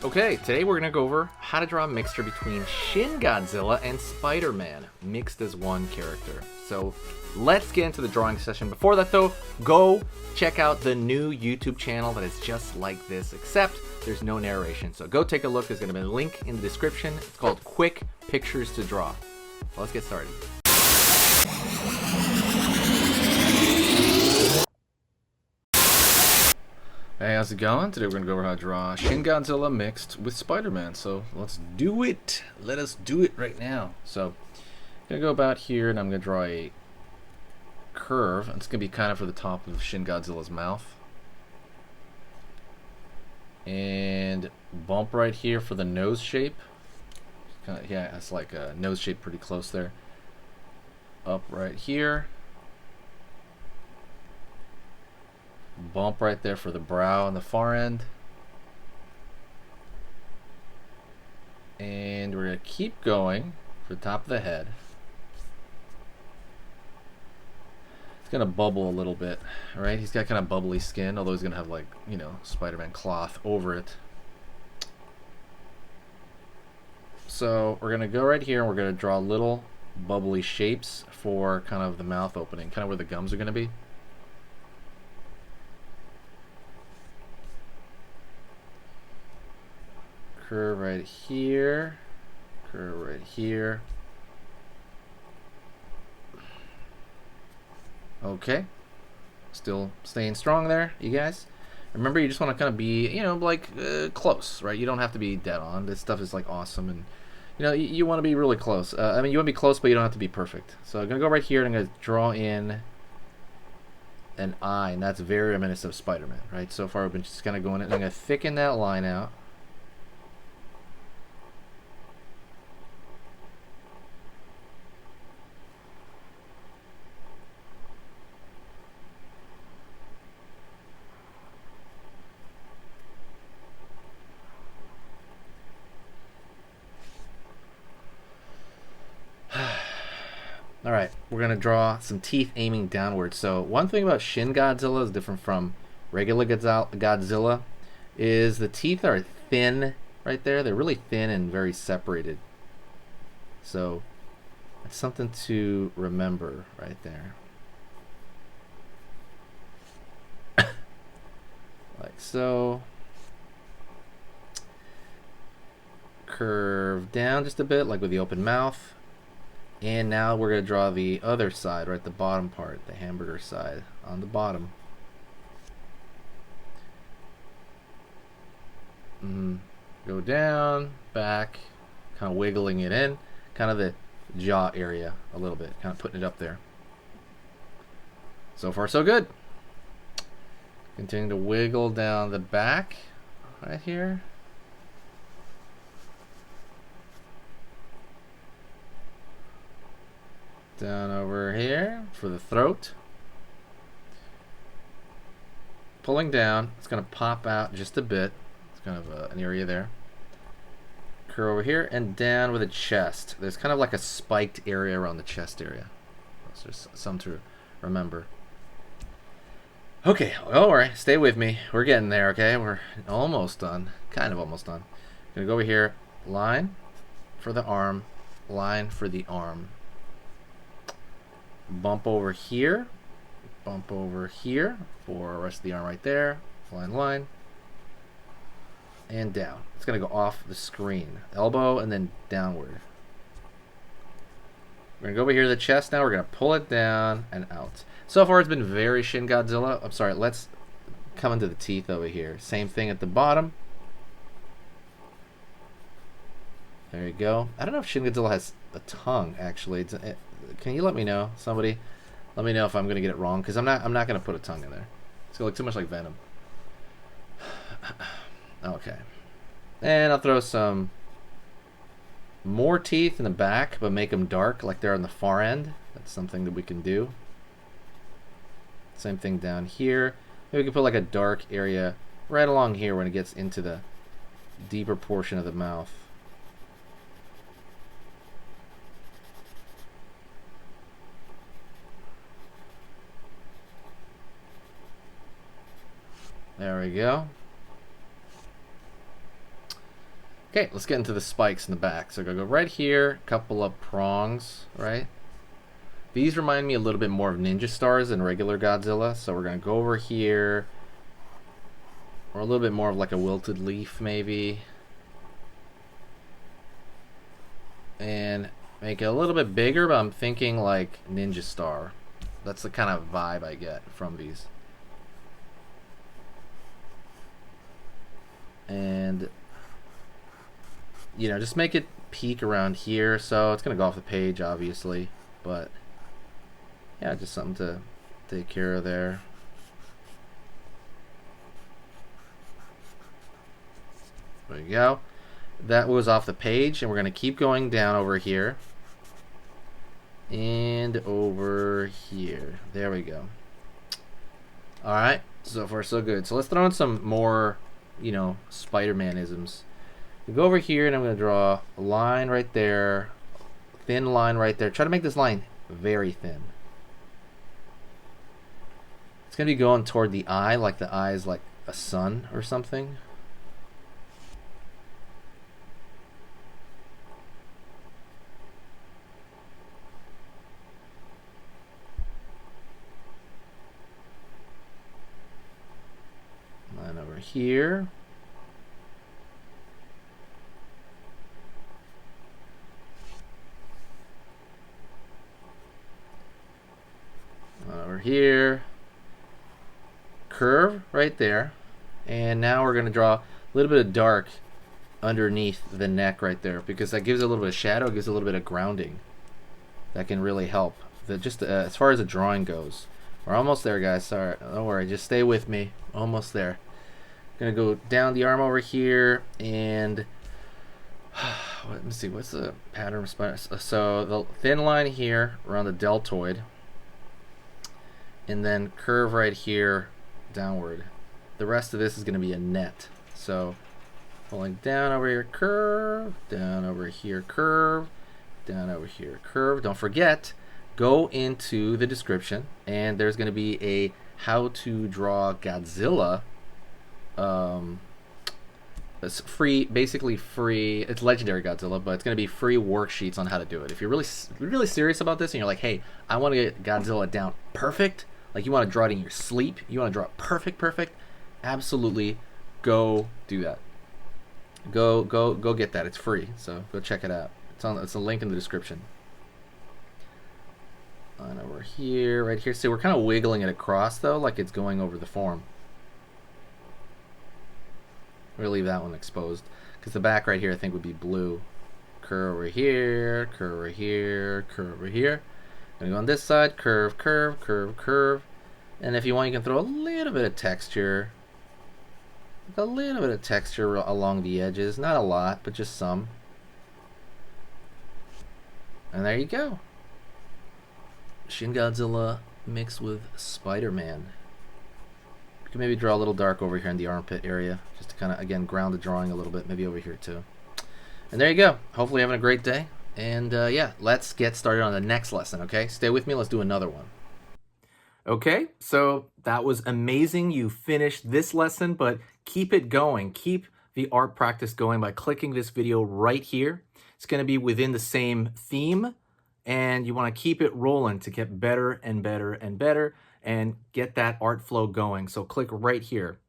Okay, today we're going to go over how to draw a mixture between Shin Godzilla and Spider-Man, mixed as one character. So let's get into the drawing session. Before that though, go check out the new YouTube channel that is just like this, except there's no narration. So go take a look. There's going to be a link in the description. It's called Quick Pictures to Draw. Let's get started. Hey, how's it going? Today we're going to go over how to draw Shin Godzilla mixed with Spider-Man. So let's do it. Let us do it right now. So I'm going to go about here and I'm going to draw a curve. It's going to be kind of for the top of Shin Godzilla's mouth. And bump right here for the nose shape. Kind of, yeah, it's like a nose shape pretty close there. Up right here. Bump right there for the brow on the far end. And we're going to keep going for the top of the head. It's going to bubble a little bit, right? He's got kind of bubbly skin, although he's going to have, like, you know, Spider-Man cloth over it. So we're going to go right here and we're going to draw little bubbly shapes for kind of the mouth opening, kind of where the gums are going to be. Curve right here, curve right here. Okay, still staying strong there, you guys. Remember, you just want to kind of be, you know, like close, right? You don't have to be dead on. This stuff is like awesome, and you know, you want to be really close. I mean, you want to be close, but you don't have to be perfect. So I'm gonna go right here and I'm gonna draw in an eye, and that's very reminiscent of Spider-Man, right? So far, we've been just kind of going in. I'm gonna thicken that line out. Alright, we're going to draw some teeth aiming downward. So one thing about Shin Godzilla is different from regular Godzilla is the teeth are thin right there. They're really thin and very separated. So that's something to remember right there. Like so. Curve down just a bit, like with the open mouth. And now we're going to draw the other side, right, the bottom part, the hamburger side on the bottom. Go down, back, kind of wiggling it in, kind of the jaw area a little bit, kind of putting it up there. So far, so good. Continue to wiggle down the back right here. Down over here for the throat. Pulling down, it's going to pop out just a bit. It's kind of an area there. Curve over here and down with the chest. There's kind of like a spiked area around the chest area. So there's some to remember. Okay, alright, stay with me. We're getting there, okay? We're almost done. Kind of almost done. Gonna go over here. Line for the arm. Line for the arm. Bump over here, bump over here for the rest of the arm right there, line, and down. It's going to go off the screen. Elbow and then downward. We're going to go over here to the chest now. We're going to pull it down and out. So far it's been very Shin Godzilla. I'm sorry, let's come into the teeth over here. Same thing at the bottom. There you go. I don't know if Shin Godzilla has a tongue, actually. Can you let me know? Somebody, let me know if I'm gonna get it wrong, because I'm not gonna put a tongue in there. It's gonna look too much like Venom. Okay, and I'll throw some more teeth in the back, but make them dark, like they're on the far end. That's something that we can do. Same thing down here. Maybe we can put like a dark area right along here when it gets into the deeper portion of the mouth. There we go. Okay, let's get into the spikes in the back. So we're gonna go right here, couple of prongs, right? These remind me a little bit more of ninja stars than regular Godzilla. So we're gonna go over here, or a little bit more of like a wilted leaf maybe. And make it a little bit bigger, but I'm thinking like ninja star. That's the kind of vibe I get from these. And you know, just make it peak around here. So it's gonna go off the page obviously, but yeah, just something to take care of there. There you go. That was off the page, and we're gonna keep going down over here and over here. There we go. All right, so far so good. So let's throw in some more, you know, Spider-Man-isms. We go over here, and I'm gonna draw a line right there, thin line right there. Try to make this line very thin. It's gonna be going toward the eye, like the eye is like a sun or something. Line over here. Line over here. Curve right there. And now we're going to draw a little bit of dark underneath the neck right there, because that gives a little bit of shadow, gives a little bit of grounding. That can really help. Just as far as the drawing goes. We're almost there, guys. Sorry, don't worry. Just stay with me. Almost there. Gonna go down the arm over here, and let me see. What's the pattern? So the thin line here around the deltoid, and then curve right here downward. The rest of this is gonna be a net. So pulling down over here, curve, down over here, curve, down over here, curve. Don't forget, go into the description, and there's going to be a how to draw Godzilla. It's free, basically free. It's legendary Godzilla, but it's going to be free worksheets on how to do it. If you're really serious about this, and you're like, hey, I want to get Godzilla down perfect, like you want to draw it in your sleep, you want to draw it perfect, absolutely, go do that. Go get that. It's free, so go check it out. It's a link in the description. And over here, right here. See, we're kind of wiggling it across though, like it's going over the form. We'll leave that one exposed, because the back right here I think would be blue. Curve over here, curve over here, curve over here. Gonna go on this side, curve, curve, curve, curve. And if you want, you can throw a little bit of texture. A little bit of texture along the edges. Not a lot, but just some. And there you go. Shin Godzilla mixed with Spider-Man. You can maybe draw a little dark over here in the armpit area, just to kind of, again, ground the drawing a little bit, maybe over here too. And there you go. Hopefully having a great day. And yeah, let's get started on the next lesson, okay? Stay with me, let's do another one. Okay, so that was amazing. You finished this lesson, but keep it going. Keep the art practice going by clicking this video right here. It's going to be within the same theme, and you want to keep it rolling to get better and better and better and get that art flow going. So click right here.